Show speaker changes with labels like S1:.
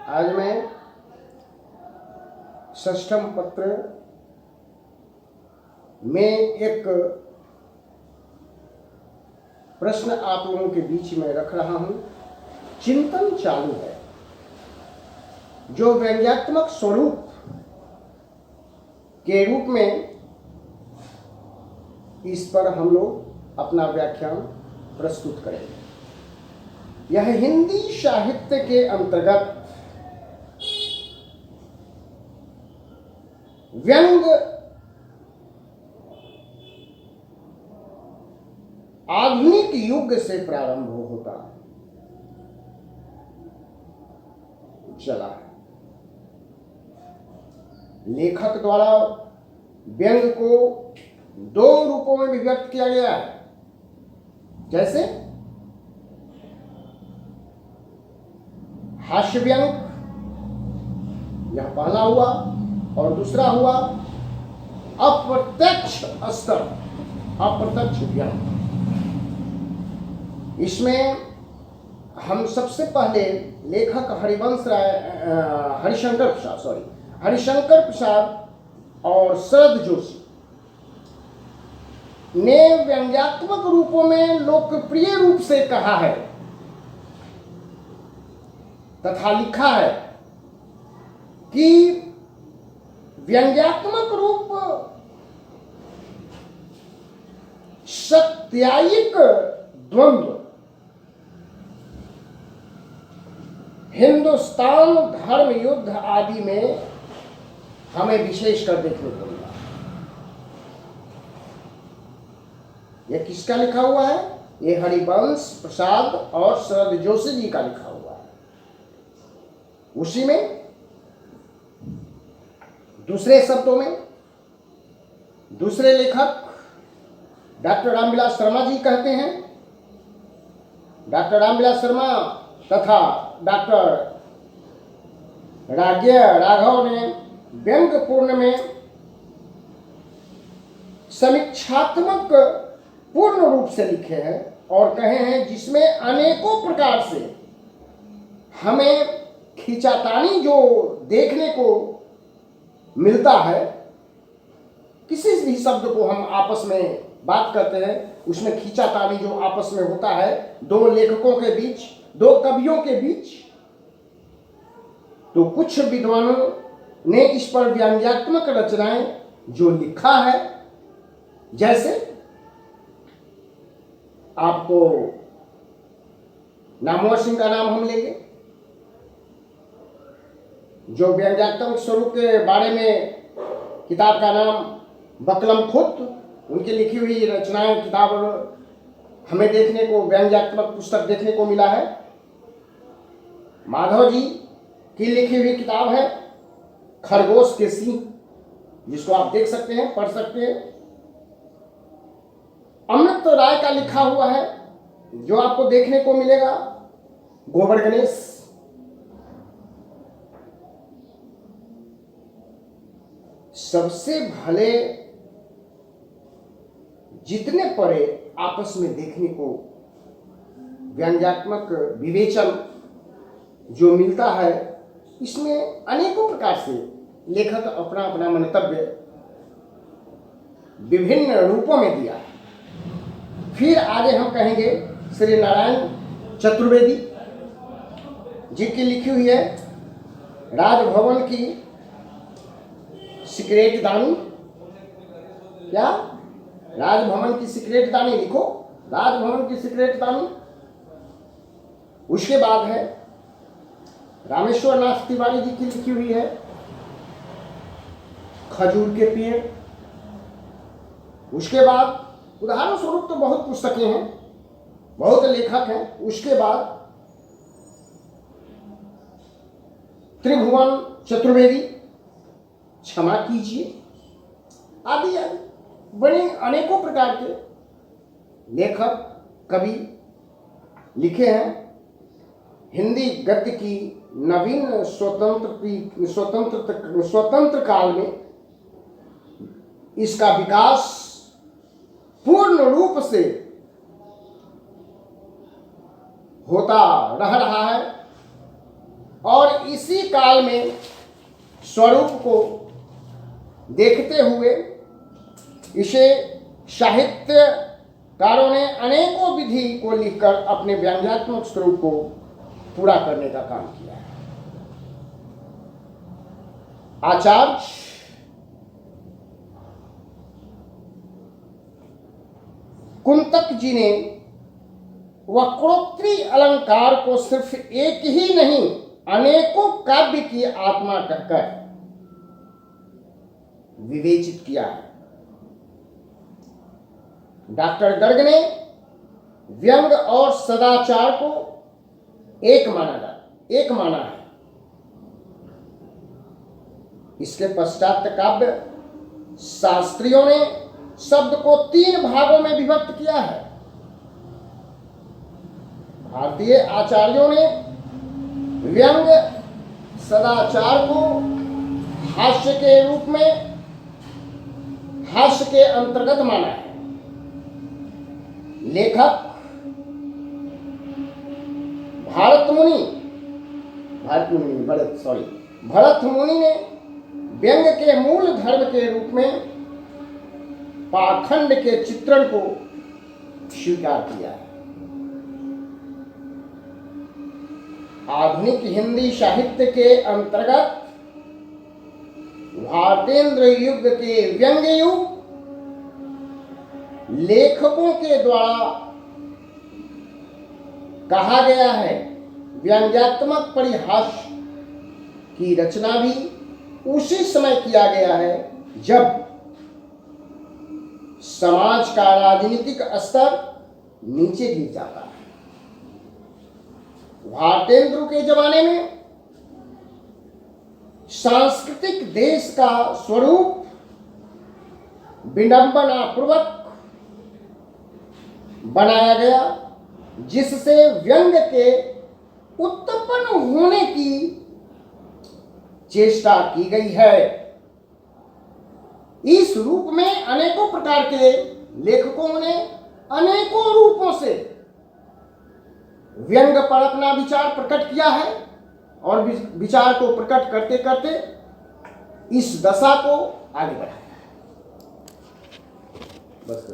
S1: आज मैं षष्ठम पत्र में एक प्रश्न आप लोगों के बीच में रख रहा हूं। चिंतन चालू है, जो व्यंग्यात्मक स्वरूप के रूप में इस पर हम लोग अपना व्याख्यान प्रस्तुत करेंगे। यह हिंदी साहित्य के अंतर्गत व्यंग आधुनिक युग से प्रारंभ होता चला है। लेखक द्वारा व्यंग को दो रूपों में व्यक्त किया गया है। जैसे हास्य व्यंग, यह पहला हुआ, और दूसरा हुआ अप्रत्यक्ष स्तर, अप्रत्यक्ष व्यंग। इसमें हम सबसे पहले लेखक हरिशंकर प्रसाद और शरद जोशी ने व्यंग्यात्मक रूपों में लोकप्रिय रूप से कहा है तथा लिखा है कि व्यंग्यात्मक रूप सत्यायिक द्वंद्व हिंदुस्तान धर्म युद्ध आदि में हमें विशेषकर देखने को मिला। यह किसका लिखा हुआ है? यह हरिवंश प्रसाद और शरद जोशी जी का लिखा हुआ है। उसी में दूसरे शब्दों में दूसरे लेखक डॉक्टर रामविलास शर्मा जी कहते हैं, डॉक्टर रामविलास शर्मा तथा डॉक्टर राघव ने व्यंग्यपूर्ण में समीक्षात्मक पूर्ण रूप से लिखे हैं और कहे हैं, जिसमें अनेकों प्रकार से हमें खींचातानी जो देखने को मिलता है। किसी भी शब्द को हम आपस में बात करते हैं, उसमें खींचातानी जो आपस में होता है दो लेखकों के बीच, दो कवियों के बीच, तो कुछ विद्वानों ने इस पर व्यंग्यात्मक रचनाएं जो लिखा है, जैसे आपको नामवर सिंह का नाम हम लेंगे, जो व्यंग्यात्मक स्वरूप के बारे में किताब का नाम बकलम खुत, उनकी लिखी हुई रचनाएं किताब हमें देखने को, व्यंग्यात्मक पुस्तक देखने को मिला है। माधव जी की लिखी हुई किताब है खरगोश के सिंह, जिसको आप देख सकते हैं, पढ़ सकते हैं। अमृत राय का लिखा हुआ है जो आपको देखने को मिलेगा गोबर गणेश। सबसे भले जितने पढ़े आपस में देखने को व्यंग्यात्मक विवेचन जो मिलता है, इसमें अनेकों प्रकार से लेखक अपना अपना मंतव्य विभिन्न रूपों में दिया है। फिर आगे हम कहेंगे श्री नारायण चतुर्वेदी जिनकी लिखी हुई है राजभवन की सीक्रेट दानी। क्या? राजभवन की सीक्रेट दानी लिखो, राजभवन की सीक्रेट दानी। उसके बाद है रामेश्वर नाथ तिवारी जी की लिखी हुई है खजूर के पेड़। उसके बाद उदाहरण स्वरूप तो बहुत पुस्तकें हैं, बहुत लेखक हैं। उसके बाद त्रिभुवन चतुर्वेदी, क्षमा कीजिए, आदि आदि बड़े अनेकों प्रकार के लेखक कवि लिखे हैं। हिंदी गद्य की नवीन स्वतंत्र काल में इसका विकास पूर्ण रूप से होता रह रहा है। और इसी काल में स्वरूप को देखते हुए इसे साहित्यकारों ने अनेकों विधि को लिखकर अपने व्यंग्यात्मक स्वरूप को पूरा करने का काम किया है। आचार्य कुंतक जी ने वक्रोक्ति अलंकार को सिर्फ एक ही नहीं अनेकों काव्य की आत्मा कहकर विवेचित किया है। डॉक्टर गर्ग ने व्यंग और सदाचार को एक माना है। इसके पश्चात काव्य शास्त्रियों ने शब्द को 3 भागों में विभक्त किया है। भारतीय आचार्यों ने व्यंग सदाचार को हास्य के रूप में हास्य के अंतर्गत माना है। लेखक भरत मुनि ने व्यंग के मूल धर्म के रूप में पाखंड के चित्रण को स्वीकार किया है। आधुनिक हिंदी साहित्य के अंतर्गत भारतेंद्र युग के व्यंग्य युग लेखकों के द्वारा कहा गया है। व्यंग्यात्मक परिहास की रचना भी उसी समय किया गया है जब समाज का राजनीतिक स्तर नीचे गिर जाता है। भारतेंद्र के जमाने में सांस्कृतिक देश का स्वरूप विडंबना पूर्वक बनाया गया, जिससे व्यंग के उत्पन्न होने की चेष्टा की गई है। इस रूप में अनेकों प्रकार के लेखकों ने अनेकों रूपों से व्यंग पर अपना विचार प्रकट किया है और विचार को प्रकट करते करते इस दशा को आगे बढ़ाया है। बस